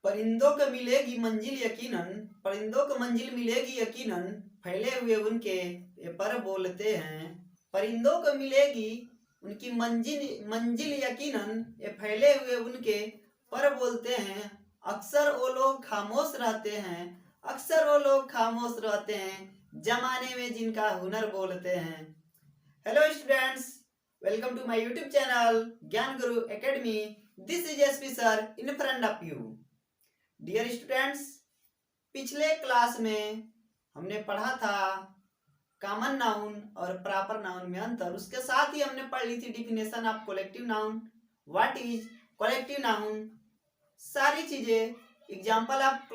परिंदों को मिलेगी मंजिल यकीनन, परिंदों को मंजिल मिलेगी यकीनन, फैले हुए उनके ये पर बोलते हैं। परिंदों को मिलेगी उनकी मंजिल मंजिल यकीनन, ये फैले हुए उनके पर बोलते हैं। अक्सर वो लोग खामोश रहते हैं, अक्सर वो लोग खामोश रहते हैं, जमाने में जिनका हुनर बोलते हैं। Hello students, welcome to my YouTube channel Gyan Guru Academy. This is SP sir in front of you. Dear students, पिछले क्लास में हमने पढ़ा था कॉमन नाउन और प्रॉपर नाउन में अंतर। उसके साथ ही हमने पढ़ ली थी definition of collective noun, what is collective noun, सारी चीजें, एग्जांपल ऑफ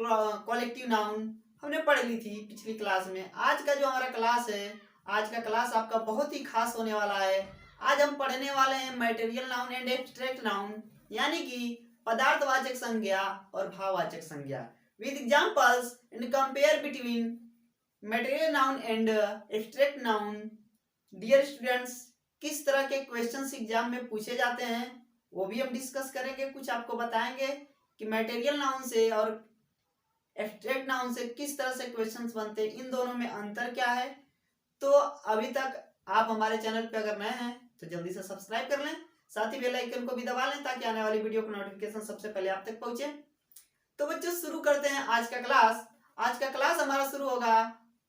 कलेक्टिव नाउन हमने पढ़ ली थी पिछली क्लास में। आज का जो हमारा क्लास है, आज का क्लास आपका बहुत ही खास होने वाला है। आज हम पढ़ने वाले हैं material noun and abstract noun, यानी कि पदार्थवाचक संज्ञा और भाववाचक संज्ञा, with examples and compare between material noun and abstract noun. Dear students, किस तरह के क्वेश्चंस एग्जाम में पूछे जाते हैं वो भी हम डिस्कस करेंगे, कुछ आपको बताएंगे कि मटेरियल नाउन से और एब्स्ट्रैक्ट नाउन से किस तरह से क्वेश्चंस बनते हैं, इन दोनों में अंतर क्या है। तो अभी तक आप हमारे चैनल पे अगर नए हैं तो जल्दी से सब्सक्राइब कर लें, साथ ही बेल आइकन को भी दबा लें ताकि आने वाली वीडियो का नोटिफिकेशन सबसे पहले आप तक पहुंचे। तो बच्चों शुरू करते हैं आज का क्लास। आज का क्लास हमारा शुरू होगा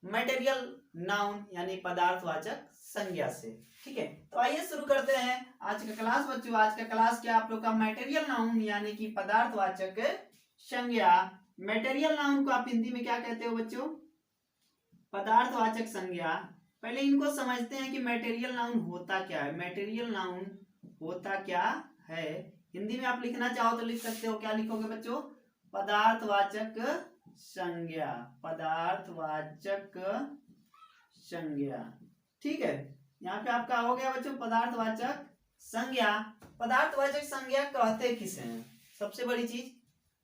मटेरियल नाउन यानी पदार्थवाचक संज्ञा से। ठीक है, तो आइए शुरू करते हैं आज का क्लास। बच्चों आज का क्लास क्या आप लोग का मटेरियल नाउन यानी कि पदार्थवाचक संज्ञा। मटेरियल नाउन को आप हिंदी में क्या कहते हो बच्चों? पदार्थवाचक संज्ञा। पहले इनको समझते हैं कि मटेरियल नाउन होता क्या है। मटेरियल नाउन होता क्या है, हिंदी में आप लिखना चाहो तो लिख सकते हो। क्या लिखोगे बच्चों? पदार्थवाचक संज्ञा, पदार्थवाचक संज्ञा। ठीक है, यहाँ पे आपका हो गया बच्चों पदार्थवाचक संज्ञा। पदार्थवाचक संज्ञा कहते किसे हैं? सबसे बड़ी चीज,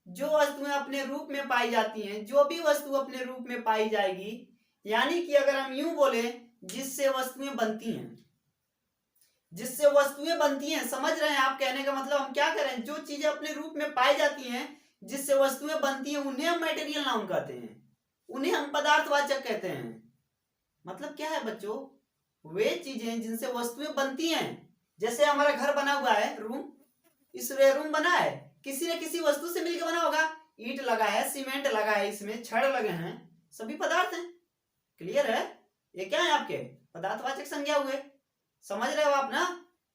जो वस्तुएं अपने रूप में पाई जाती हैं, जो भी वस्तु अपने रूप में पाई जाएगी, यानी कि अगर हम यूं बोले जिससे वस्तुएं बनती हैं, जिससे वस्तुएं बनती हैं, समझ रहे हैं आप? कहने का मतलब हम क्या करें, जो चीजें अपने रूप में पाई जाती हैं, जिससे वस्तुएं बनती हैं, उन्हें हम मटेरियल नाउन कहते हैं, उन्हें हम पदार्थवाचक कहते हैं। मतलब क्या है बच्चों? वे चीजें जिनसे वस्तुएं बनती हैं, जैसे हमारा घर बना हुआ है, रूम, इस रूम बना है किसी न किसी वस्तु से मिलकर बना होगा। ईंट लगा है, सीमेंट लगा है, इसमें छड़ लगे हैं, सभी पदार्थ हैं। क्लियर है? ये क्या है आपके पदार्थवाचक संज्ञा हुए, समझ रहे हो आप ना?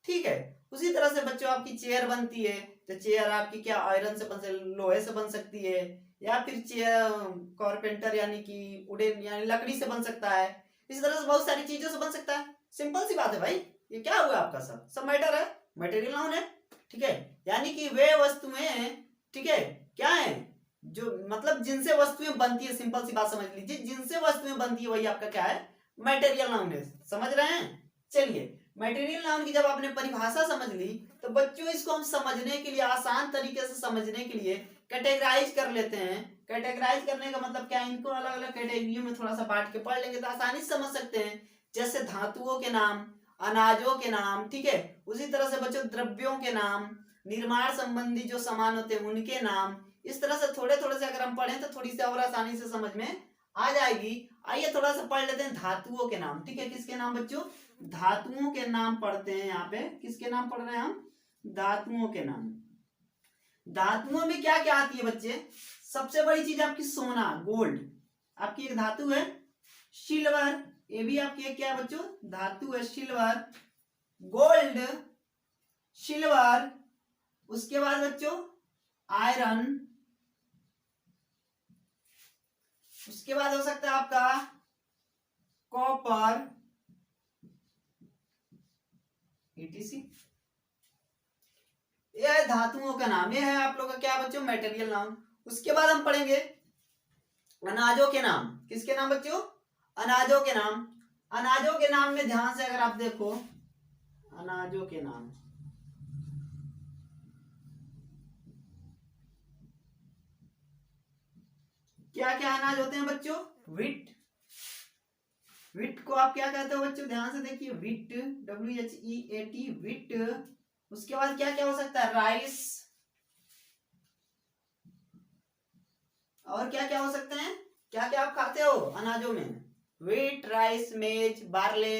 ठीक है, उसी तरह से बच्चों आपकी चेयर बनती है, तो चेयर आपकी क्या आयरन से बन सकती, लोहे से बन सकती है, या फिर चेयर कारपेंटर यानी कि वुडन यानी लकड़ी से बन सकता है। इस तरह से बहुत सारी चीजों से बन सकता है। सिंपल सी बात है भाई, ये क्या हुआ आपका? सब मैटर है, मटेरियल नाउन है। ठीक है, यानी कि वे वस्तुएं, ठीक है, क्या है, जो मतलब जिनसे वस्तुएं बनती है। सिंपल सी बात समझ लीजिए, जिनसे वस्तुएं बनती है वही आपका क्या है? मटेरियल नाउन है। समझ रहे हैं? चलिए, मटेरियल नाउन की जब आपने परिभाषा समझ ली तो बच्चों इसको हम समझने के लिए, आसान तरीके से समझने के लिए कैटेगराइज कर लेते हैं। कैटेगराइज करने का मतलब क्या है, इनको अलग अलग कैटेगरियों में थोड़ा सा बांट के पढ़ लेंगे तो आसानी से समझ सकते हैं। जैसे धातुओं के नाम, अनाजों के नाम, ठीक है, उसी तरह से बच्चों द्रव्यों के नाम, निर्माण संबंधी जो सामान होते हैं उनके नाम। इस तरह से थोड़े थोड़े से अगर हम पढ़ें तो थोड़ी सी और आसानी से समझ में आ जाएगी। आइए थोड़ा सा पढ़ लेते हैं धातुओं के नाम। ठीक है, किसके नाम बच्चों? धातुओं के नाम पढ़ते हैं। यहाँ पे किसके नाम पढ़ रहे हैं हम? धातुओं के नाम। धातुओं में क्या क्या आती है बच्चे? सबसे बड़ी चीज आपकी सोना, गोल्ड, आपकी एक धातु है। सिल्वर, ये भी आपकी एक क्या है बच्चों? धातु है, सिल्वर, गोल्ड, सिल्वर। उसके बाद बच्चों आयरन, उसके बाद हो सकता है आपका कॉपर, ETC। यह है धातुओं का नाम, यह है आप लोग का क्या बच्चों? Material noun. उसके बाद हम पढ़ेंगे अनाजों के नाम। किसके नाम बच्चों? अनाजों के नाम। अनाजों के नाम में ध्यान से अगर आप देखो, अनाजों के नाम, क्या क्या अनाज होते हैं बच्चों? व्हीट, व्हीट को आप क्या कहते हो बच्चों? ध्यान से देखिए, व्हीट, WHEAT, व्हीट। उसके बाद क्या क्या हो सकता है? राइस, और क्या क्या हो सकते हैं, क्या क्या आप खाते हो अनाजों में, व्हीट, राइस, मेज, बार्ले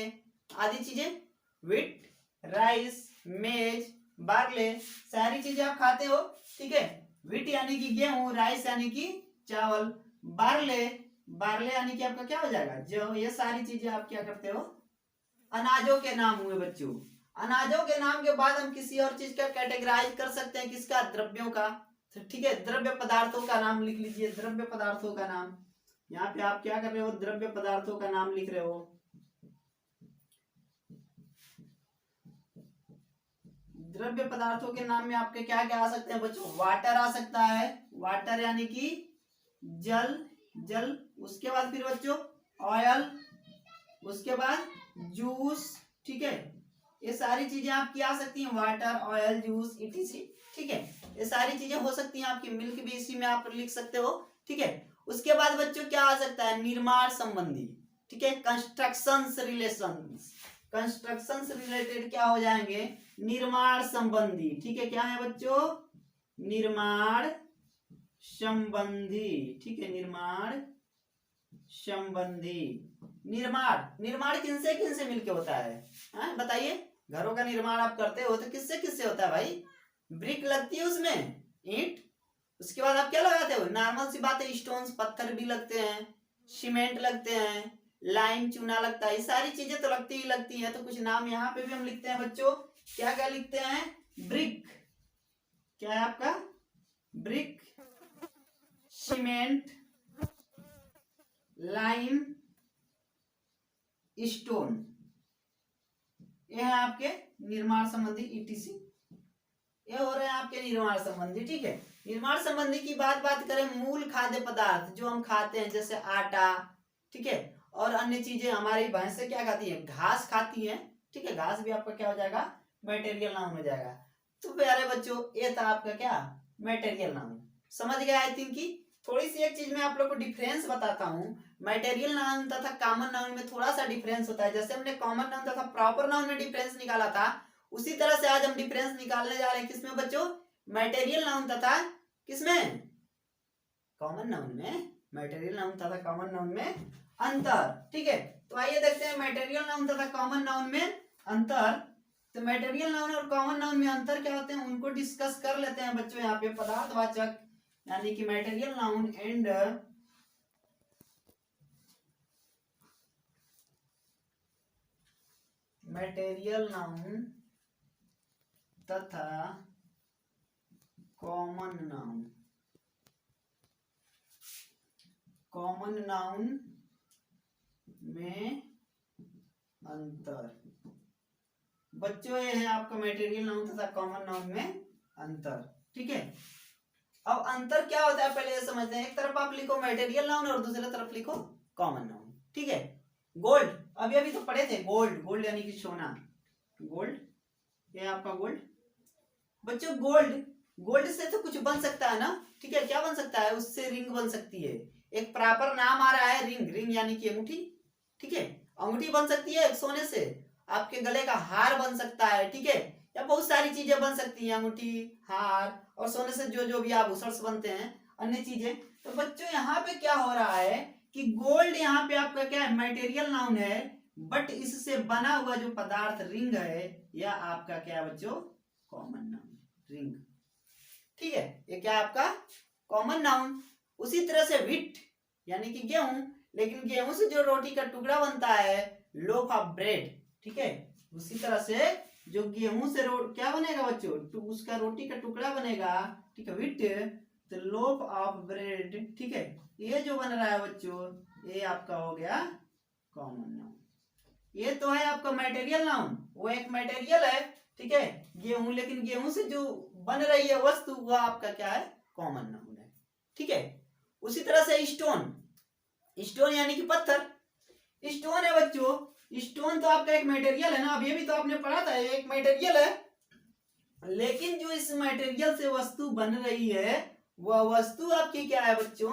आदि चीजें। व्हीट, राइस, मेज, बार्ले सारी चीजें आप खाते हो, ठीक है। व्हीट यानी कि गेहूं, राइस यानी कि चावल, बार्ले, बार्ले यानी कि आपका क्या हो जाएगा जो, ये सारी चीजें आप क्या करते हो, अनाजों के नाम हुए बच्चों। अनाजों के नाम के बाद हम किसी और चीज का कैटेगराइज कर सकते हैं, किसका, द्रव्यों का, ठीक है। द्रव्य पदार्थों का नाम लिख लीजिए, द्रव्य पदार्थों का नाम। यहाँ पे आप क्या कर रहे हो, द्रव्य पदार्थों का नाम लिख रहे हो। द्रव्य पदार्थों के नाम में आपके क्या क्या आ सकते हैं बच्चों, वाटर आ सकता है, वाटर यानी कि जल, जल। उसके बाद फिर बच्चों ऑयल, उसके बाद जूस, ठीक है। ये सारी चीजें आपकी आ सकती हैं, वाटर, ऑयल, जूस, इटीसी, ठीक है। ये सारी चीजें हो सकती हैं आपकी, मिल्क भी इसी में आप लिख सकते हो, ठीक है। उसके बाद बच्चों क्या आ सकता है, निर्माण संबंधी, ठीक है। कंस्ट्रक्शंस रिलेशंस, कंस्ट्रक्शंस रिलेटेड क्या हो जाएंगे, निर्माण संबंधी, ठीक है। क्या है बच्चों, निर्माण संबंधी, ठीक है, निर्माण संबंधी। निर्माण, निर्माण किनसे किनसे मिलके होता है बताइए। घरों का निर्माण आप करते हो तो किससे किससे होता है भाई, ब्रिक लगती है उसमें, ईंट। उसके बाद आप क्या लगाते हो, नॉर्मल सी बात है, स्टोन्स, पत्थर भी लगते हैं, सीमेंट लगते हैं, लाइम, चूना लगता है, ये सारी चीजें तो लगती ही लगती है। तो कुछ नाम यहाँ पे भी हम लिखते हैं बच्चों, क्या क्या लिखते हैं, ब्रिक, क्या है आपका, ब्रिक, सीमेंट, लाइम, स्टोन, ये है आपके निर्माण संबंधी ईटीसी। ये हो रहे हैं आपके निर्माण संबंधी, ठीक है। निर्माण संबंधी की बात करें, मूल खाद्य पदार्थ जो हम खाते हैं, जैसे आटा, ठीक है, और अन्य चीजें। हमारी भैंसें क्या खाती है, घास खाती है, ठीक है। घास भी आपका क्या हो जाएगा, मटेरियल नाउन हो जाएगा। तो प्यारे बच्चों ये था आपका क्या, मटेरियल नाउन। समझ गए आई थिंक की। थोड़ी सी एक चीज मैं आप लोग को डिफरेंस बताता हूँ, मटेरियल नाउन तथा कॉमन नाउन में थोड़ा सा डिफरेंस होता है। जैसे हमने कॉमन नाउन तथा प्रॉपर नाउन में डिफरेंस निकाला था, उसी तरह से आज हम डिफरेंस निकालने जा रहे हैं, किसमें बच्चों, मटेरियल नाउन तथा किसमें, कॉमन नाउन में। मटेरियल नाउन तथा कॉमन नाउन में अंतर, ठीक है। तो आइए देखते हैं मटेरियल नाउन तथा कॉमन नाउन में अंतर। तो मटेरियल नाउन और कॉमन नाउन में अंतर क्या होते हैं उनको डिस्कस कर लेते हैं बच्चों। यहाँ पे पदार्थवाचक यानी कि material noun and material noun तथा कॉमन नाउन। कॉमन नाउन में अंतर बच्चों, ये है आपका मटेरियल नाउन तथा कॉमन नाउन में अंतर, ठीक है। अब अंतर क्या होता है पहले ये समझते हैं। एक तरफ आप लिखो मटेरियल नाउन और दूसरी तरफ लिखो कॉमन नाउन, ठीक है। गोल्ड, अभी अभी तो पढ़े थे, गोल्ड, गोल्ड यानी कि सोना, गोल्ड, ये आपका गोल्ड। बच्चों गोल्ड, गोल्ड से तो कुछ बन सकता है ना, ठीक है। क्या बन सकता है, उससे रिंग बन सकती है। एक प्रॉपर नाम आ रहा है रिंग, रिंग यानी कि अंगूठी, ठीक है। अंगूठी बन सकती है सोने से, आपके गले का हार बन सकता है, ठीक है। या बहुत सारी चीजें बन सकती हैं, अंगूठी, हार, और सोने से जो जो भी आभूषण बनते हैं, अन्य चीजें। तो बच्चों यहाँ पे क्या हो रहा है कि गोल्ड यहाँ पे आपका क्या है, मटेरियल नाउन है, बट इससे बना हुआ जो पदार्थ रिंग है, यह आपका क्या है बच्चों, कॉमन नाउन, रिंग, ठीक है। ये क्या आपका कॉमन नाउन। उसी तरह से व्हीट यानी कि गेहूं, लेकिन गेहूं से जो रोटी का टुकड़ा बनता है, लोफ ऑफ ब्रेड, ठीक है। उसी तरह से जो गेहूं से क्या बनेगा बच्चों, तो उसका रोटी का टुकड़ा बनेगा, ठीक है, व्हीट, तो लोफ ऑफ ब्रेड, ठीक है। ये जो बन रहा है बच्चों, ये आपका हो गया कॉमन नाउन। ये तो है आपका मटेरियल नाउन, वो एक मटेरियल है, ठीक है, गेहूं, लेकिन गेहूं से जो बन रही है वस्तु, वह आपका क्या है, कॉमन नाउन है, ठीक है। उसी तरह से स्टोन, स्टोन यानी कि पत्थर, स्टोन है बच्चों। स्टोन तो आपका एक मटेरियल है ना, अब ये भी तो आपने पढ़ा था, एक मटेरियल है, लेकिन जो इस मटेरियल से वस्तु बन रही है, वह वस्तु आपकी क्या है बच्चों,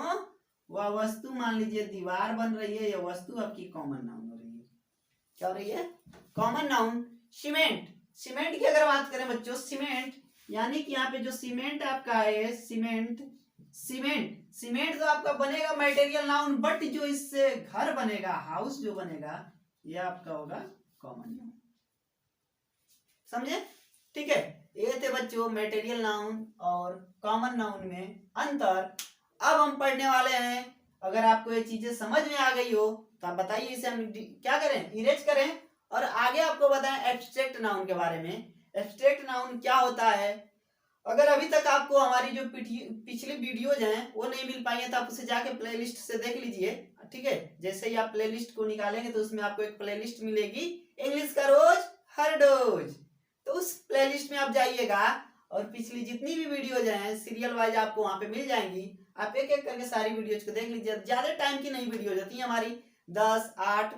वह वस्तु मान लीजिए दीवार बन रही है, यह वस्तु आपकी कॉमन नाउन हो रही है। क्या हो रही है, कॉमन नाउन। सीमेंट, सीमेंट की अगर बात करें बच्चों, सीमेंट यानी कि यहाँ पे जो सीमेंट आपका है, सीमेंट सीमेंट, सीमेंट तो आपका बनेगा मटेरियल नाउन, बट जो इससे घर बनेगा, हाउस जो बनेगा, ये आपका होगा कॉमन नाउन। समझे? ठीक है, ये थे बच्चों मटेरियल नाउन और कॉमन नाउन में अंतर। अब हम पढ़ने वाले हैं, अगर आपको ये चीजें समझ में आ गई हो तो आप बताइए इसे हम क्या करें, इरेज करें और आगे आपको बताएं एब्स्ट्रैक्ट नाउन के बारे में। एब्स्ट्रैक्ट नाउन क्या होता है? अगर अभी तक आपको हमारी जो पिछली वीडियोज हैं वो नहीं मिल पाई है तो आप उसे जाके प्लेलिस्ट से देख लीजिए। ठीक है, जैसे ही आप प्लेलिस्ट को निकालेंगे तो उसमें आपको एक प्लेलिस्ट मिलेगी, इंग्लिश का रोज हर डोज। तो उस प्लेलिस्ट में आप जाइएगा और पिछली जितनी भी वीडियोज हैं सीरियल वाइज आपको वहां पे मिल जाएंगी। आप एक एक करके सारी वीडियोज को देख लीजिए। ज्यादा टाइम की नहीं वीडियोज होती है हमारी, 10, 8,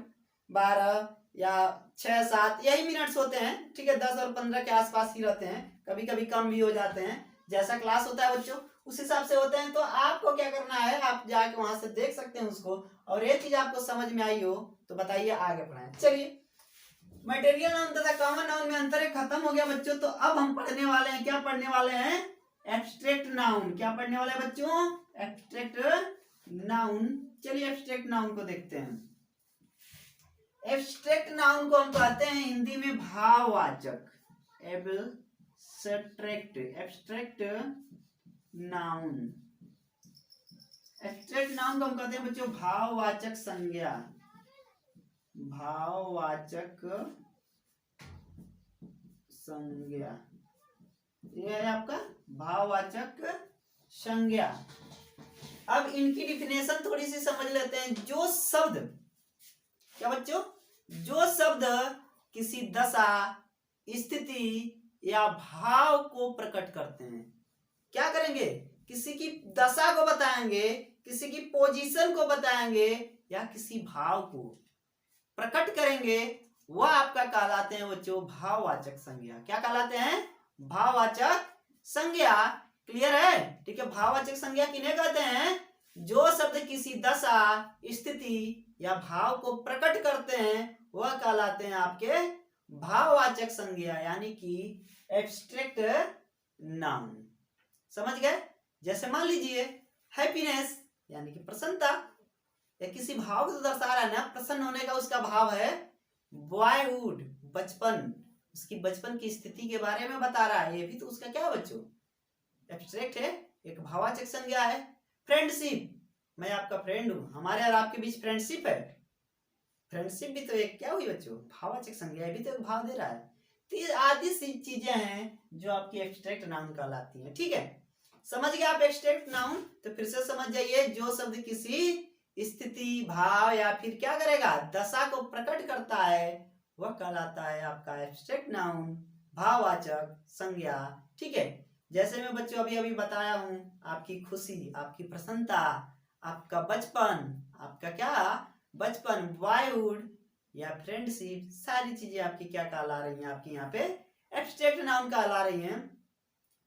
12 या 6, 7 यही मिनट्स होते हैं। ठीक है, 10 और 15 के आसपास ही रहते हैं, कभी कभी कम भी हो जाते हैं। जैसा क्लास होता है बच्चों उस हिसाब से होते हैं। तो आपको क्या करना है, आप जाके वहां से देख सकते हैं उसको, और ये चीज आपको समझ में आई हो तो बताइए, आगे बढ़ाएं। चलिए, मटेरियल नाउन तथा कॉमन नाउन में अंतर खत्म हो गया बच्चों। तो अब हम पढ़ने वाले हैं, क्या पढ़ने वाले हैं? Abstract noun. क्या पढ़ने वाले हैं बच्चों? Abstract noun. चलिए एब्स्ट्रैक्ट नाउन को देखते हैं। एब्स्ट्रैक्ट नाउन को हम कहते हैं हिंदी में भाववाचक। Abstract, abstract noun, abstract noun को हम कहते हैं बच्चों भाववाचक संज्ञा। भाववाचक संज्ञा, यह है आपका भाववाचक संज्ञा। अब इनकी डिफिनेशन थोड़ी सी समझ लेते हैं। जो शब्द, क्या बच्चों? जो शब्द किसी दशा, स्थिति या भाव को प्रकट करते हैं, क्या करेंगे? किसी की दशा को बताएंगे, किसी की पोजीशन को बताएंगे या किसी भाव को प्रकट करेंगे, वह आपका कहलाते हैं बच्चों भाववाचक संज्ञा। क्या कहलाते हैं? भाववाचक संज्ञा। क्लियर है? ठीक है, भाववाचक संज्ञा किन्हें कहते हैं? जो शब्द किसी दशा, स्थिति या भाव को प्रकट करते हैं वह कहलाते हैं आपके भाववाचक संज्ञा, यानी कि एब्स्ट्रैक्ट नाउन। समझ गए? जैसे मान लीजिए हैप्पीनेस यानी कि प्रसन्नता, या किसी भाव को तो दर्शा रहा है ना, प्रसन्न होने का उसका भाव है। बॉयहुड, बचपन, उसकी बचपन की स्थिति के बारे में बता रहा है, ये भी तो उसका क्या है बच्चों? एब्स्ट्रैक्ट है, एक भाववाचक संज्ञा है। फ्रेंडशिप, मैं आपका फ्रेंड हूं, हमारे और आपके बीच फ्रेंडशिप है, फ्रेंडशिप भी तो एक क्या हुई बच्चों? भाववाचक संज्ञा, भी तो एक भाव दे रहा है। तो आदि सी चीजें हैं जो आपकी एब्स्ट्रैक्ट नाउन कहलाती हैं। ठीक है, समझ गए आप एब्स्ट्रैक्ट नाउन? तो फिर से समझ जाइए, जो शब्द किसी स्थिति, भाव या फिर क्या करेगा, दशा को प्रकट करता है वह कहलाता है आपका एब्स्ट्रैक्ट नाउन, भाववाचक संज्ञा। ठीक है, जैसे मैं बच्चों अभी अभी बताया हूं, आपकी खुशी, आपकी प्रसन्नता, आपका बचपन, आपका क्या बचपन, बॉयहुड या फ्रेंडशिप, सारी चीजें आपकी क्या कहला रही हैं? आपकी यहाँ पे एब्स्ट्रैक्ट नाउन कहला रही हैं।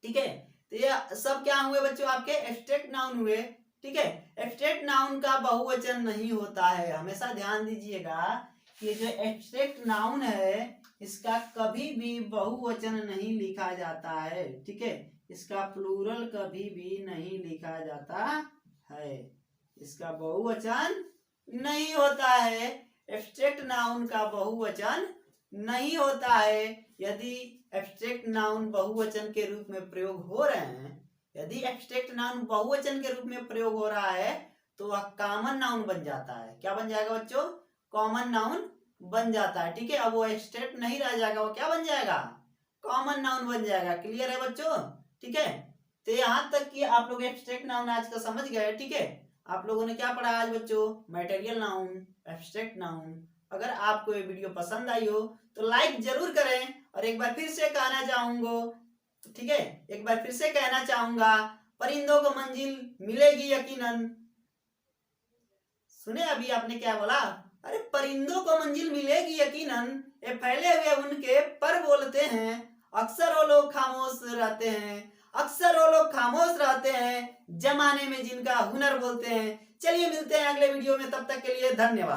ठीक है, तो ये सब क्या हुए बच्चों? आपके एब्स्ट्रैक्ट नाउन हुए। ठीक है, एब्स्ट्रैक्ट नाउन का बहुवचन नहीं होता है, हमेशा ध्यान दीजिएगा कि जो एब्स्ट्रैक्ट नाउन है इसका कभी भी बहुवचन नहीं लिखा जाता है। ठीक है, इसका प्लूरल कभी भी नहीं लिखा जाता है, इसका बहुवचन नहीं होता है। एब्स्ट्रैक्ट नाउन का बहुवचन नहीं होता है। यदि एब्स्ट्रैक्ट नाउन बहुवचन के रूप में प्रयोग हो रहे हैं, यदि एब्स्ट्रैक्ट नाउन बहुवचन के रूप में प्रयोग हो रहा है तो वह कॉमन नाउन बन जाता है। क्या बन जाएगा बच्चों? कॉमन नाउन बन जाता है। ठीक है, अब वो एब्स्ट्रैक्ट नहीं रह जाएगा, वो क्या बन जाएगा? कॉमन नाउन बन जाएगा। क्लियर है बच्चों? ठीक है, तो यहाँ तक कि आप लोग एब्स्ट्रैक्ट नाउन आज का समझ गए। ठीक है, आप लोगों ने क्या पढ़ा आज बच्चों? Material noun, abstract noun. अगर आपको ये वीडियो पसंद आई हो तो लाइक जरूर करें, और एक बार फिर से कहना चाहूंगा, ठीक है, एक बार फिर से कहना चाहूंगा, परिंदों को मंजिल मिलेगी यकीनन। सुने अभी आपने क्या बोला? अरे परिंदों को मंजिल मिलेगी यकीनन, ये फैले हुए उनके पर बोलते हैं, अक्सर वो लोग खामोश रहते हैं, अक्सर वो लोग खामोश रहते हैं, जमाने में जिनका हुनर बोलते हैं। चलिए मिलते हैं अगले वीडियो में, तब तक के लिए धन्यवाद।